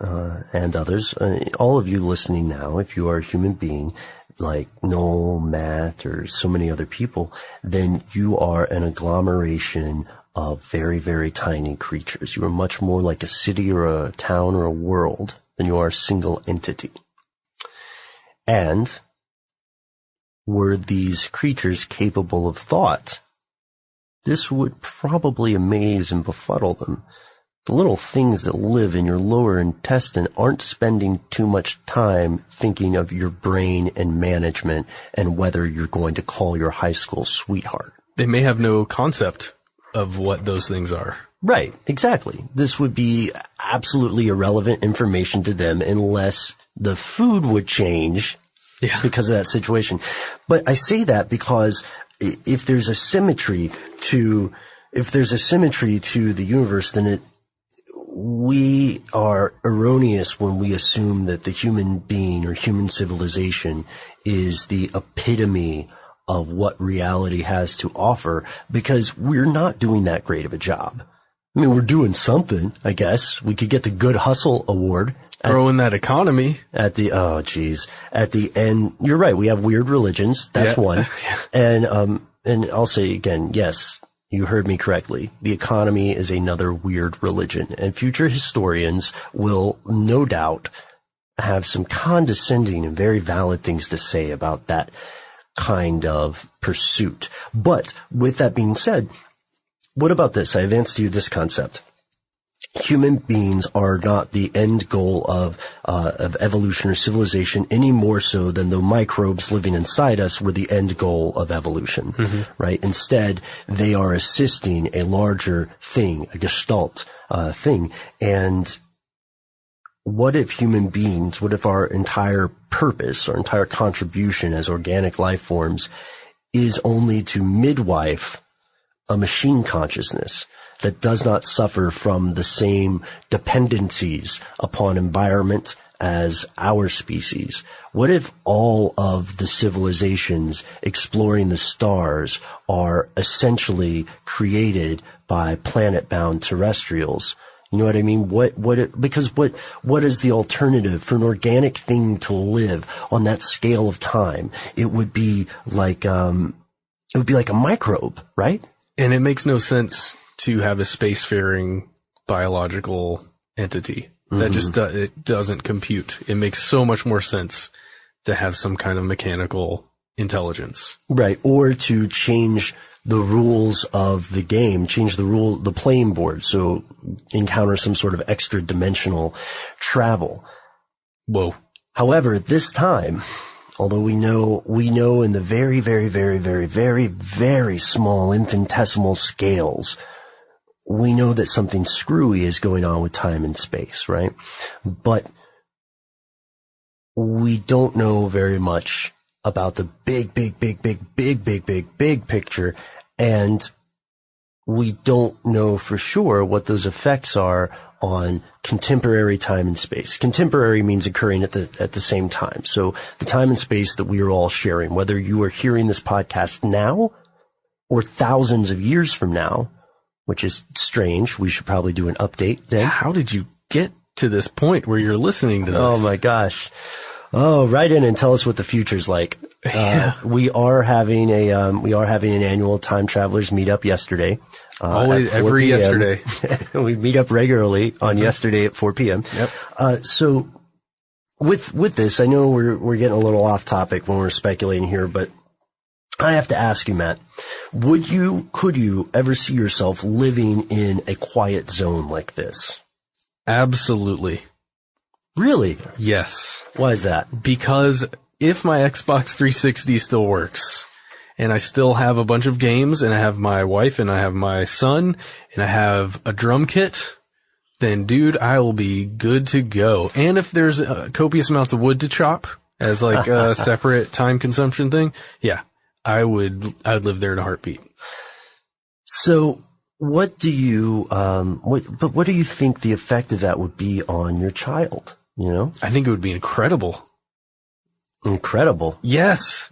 and others, all of you listening now, if you are a human being, like Noel, Matt, or so many other people, then you are an agglomeration of very, very tiny creatures. You are much more like a city or a town or a world than you are a single entity. And were these creatures capable of thought, this would probably amaze and befuddle them. The little things that live in your lower intestine aren't spending too much time thinking of your brain and management and whether you're going to call your high school sweetheart. They may have no concept of what those things are. Right, exactly. This would be absolutely irrelevant information to them unless the food would change because of that situation. But I say that because if there's a symmetry to the universe, then we are erroneous when we assume that the human being or human civilization is the epitome of what reality has to offer, because we're not doing that great of a job. I mean, we're doing something, I guess. We could get the Good Hustle Award. Growing that economy. At the end, you're right. We have weird religions. That's one. And I'll say again, yes, you heard me correctly. The economy is another weird religion, and future historians will no doubt have some condescending and very valid things to say about that kind of pursuit. But with that being said, what about this? I advance to you this concept. Human beings are not the end goal of evolution or civilization any more so than the microbes living inside us were the end goal of evolution, right? Instead, they are assisting a larger thing, a gestalt thing. And what if human beings, what if our entire purpose, our entire contribution as organic life forms is only to midwife a machine consciousness that does not suffer from the same dependencies upon environment as our species? What if all of the civilizations exploring the stars are essentially created by planet-bound terrestrials? You know what I mean? Because what is the alternative for an organic thing to live on that scale of time? It would be like a microbe, right? And it makes no sense to have a spacefaring biological entity. That just it doesn't compute. It makes so much more sense to have some kind of mechanical intelligence. Right. Or to change the rules of the game, change the playing board. So encounter some sort of extra dimensional travel. Whoa. However, this time, although we know in the very, very, very, very, very, very small infinitesimal scales, we know that something screwy is going on with time and space, right? But we don't know very much about the big picture, and we don't know for sure what those effects are on contemporary time and space. Contemporary means occurring at the same time. So the time and space that we are all sharing, whether you are hearing this podcast now or thousands of years from now, which is strange. We should probably do an update then. How did you get to this point where you're listening to this? Oh my gosh. Oh, write in and tell us what the future's like. We are having an annual Time Travelers meetup yesterday. Always, every yesterday. We meet up regularly on yesterday at 4 p.m. Yep. So with this, I know we're getting a little off topic when we're speculating here, but I have to ask you, Matt, could you ever see yourself living in a quiet zone like this? Absolutely. Really? Yes. Why is that? Because if my Xbox 360 still works, and I still have a bunch of games, and I have my wife, and I have my son, and I have a drum kit, then dude, I will be good to go. And if there's copious amounts of wood to chop as like a separate time consumption thing, yeah, I'd live there in a heartbeat. So what do you think the effect of that would be on your child? You know? I think it would be incredible. Incredible. Yes.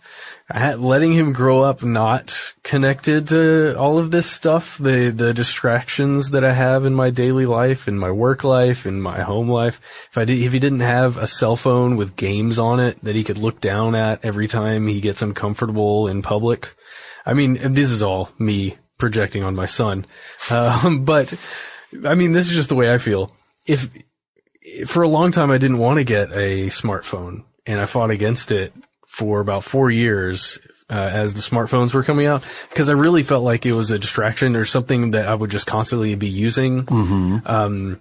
Letting him grow up not connected to all of this stuff, the distractions that I have in my daily life, in my work life, in my home life. If he didn't have a cell phone with games on it that he could look down at every time he gets uncomfortable in public. I mean, this is all me projecting on my son. But I mean, this is just the way I feel. For a long time, I didn't want to get a smartphone, and I fought against it for about 4 years as the smartphones were coming out, because I really felt like it was a distraction or something that I would just constantly be using. Mm-hmm.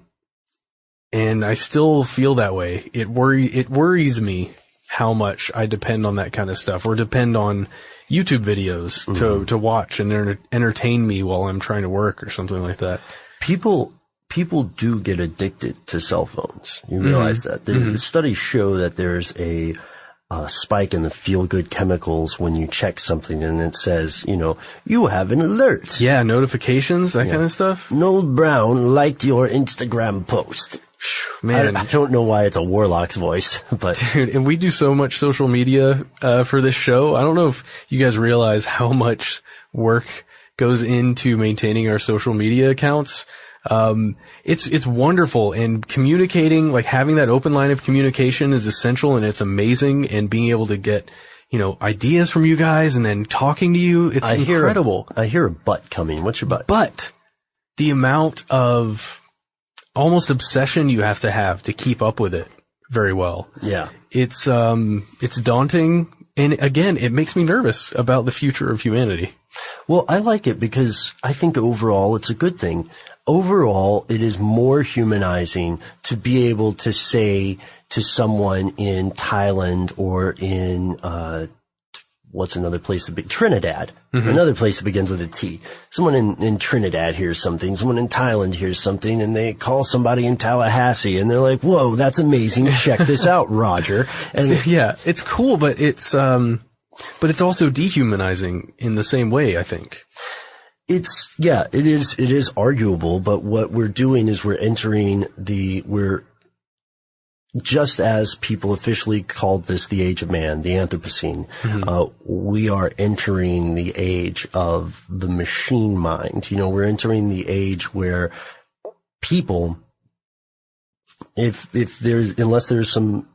And I still feel that way. It worries me how much I depend on that kind of stuff, or depend on YouTube videos to watch and entertain me while I'm trying to work or something like that. People do get addicted to cell phones. You realize that. The studies show that there's a spike in the feel-good chemicals when you check something and it says, you have an alert. Yeah, notifications, that kind of stuff. Noel Brown liked your Instagram post. Man, I don't know why it's a warlock's voice, but dude, and we do so much social media for this show. I don't know if you guys realize how much work goes into maintaining our social media accounts. It's wonderful, and communicating, like having that open line of communication is essential, and it's amazing, and being able to get, ideas from you guys and then talking to you, it's incredible. I hear a butt coming. What's your butt? But the amount of almost obsession you have to keep up with it very well. Yeah. It's daunting. And again, it makes me nervous about the future of humanity. Well, I like it because I think overall it's a good thing. Overall, it is more humanizing to be able to say to someone in Thailand or in, what's another place to be? Trinidad. Another place that begins with a T. Someone in Trinidad hears something. Someone in Thailand hears something, and they call somebody in Tallahassee, and they're like, "Whoa, that's amazing! Check this out, Roger." And yeah, it's cool, but it's also dehumanizing in the same way, I think. It is arguable, but what we're doing is we're just as people officially called this the age of man, the Anthropocene, we are entering the age of the machine mind. We're entering the age where people, unless there's some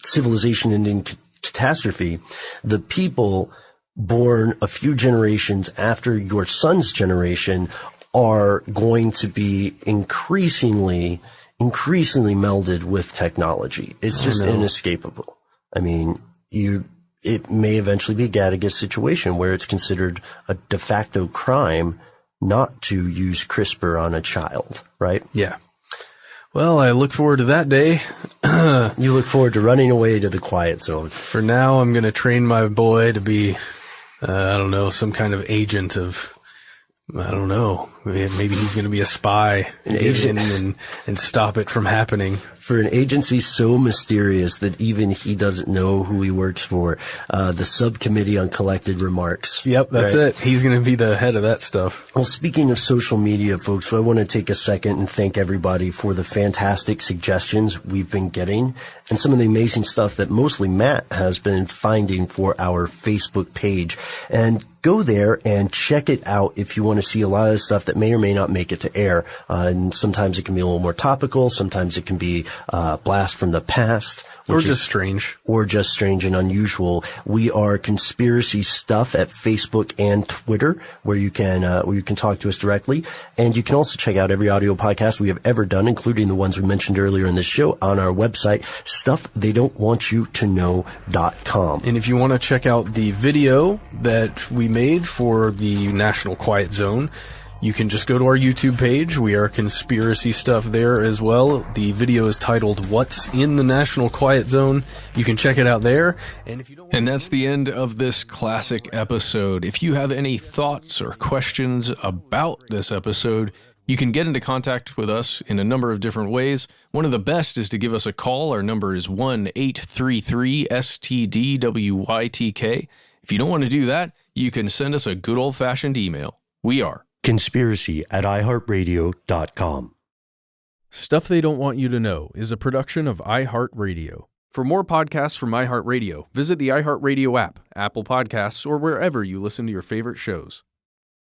civilization ending catastrophe, the people born a few generations after your son's generation are going to be increasingly melded with technology. It's just inescapable. I mean, it may eventually be a Gattaca situation where it's considered a de facto crime not to use CRISPR on a child, right? Yeah. Well, I look forward to that day. You look forward to running away to the quiet zone. For now, I'm going to train my boy to be, I don't know, some kind of agent of, I don't know. Maybe he's going to be a spy, An agent, and stop it from happening. For an agency so mysterious that even he doesn't know who he works for, the Subcommittee on Collected Remarks. Yep, that's right? it. He's going to be the head of that stuff. Well, speaking of social media, folks, I want to take a second and thank everybody for the fantastic suggestions we've been getting and some of the amazing stuff that mostly Matt has been finding for our Facebook page. And go there and check it out if you want to see a lot of stuff that may or may not make it to air. And sometimes it can be a little more topical. Sometimes it can be blast from the past. Or just strange. Or just strange and unusual. We are Conspiracy Stuff at Facebook and Twitter, where you can talk to us directly. And you can also check out every audio podcast we have ever done, including the ones we mentioned earlier in this show, on our website, stufftheydon'twantyoutoKnow.com. And if you want to check out the video that we made for the National Quiet Zone, you can just go to our YouTube page. We are Conspiracy Stuff there as well. The video is titled What's in the National Quiet Zone. You can check it out there. And that's the end of this classic episode. If you have any thoughts or questions about this episode, you can get into contact with us in a number of different ways. One of the best is to give us a call. Our number is 1-833-STDWYTK. If you don't want to do that, you can send us a good old-fashioned email. We are conspiracy@iHeartRadio.com. Stuff They Don't Want You to Know is a production of iHeartRadio. For more podcasts from iHeartRadio, visit the iHeartRadio app, Apple Podcasts, or wherever you listen to your favorite shows.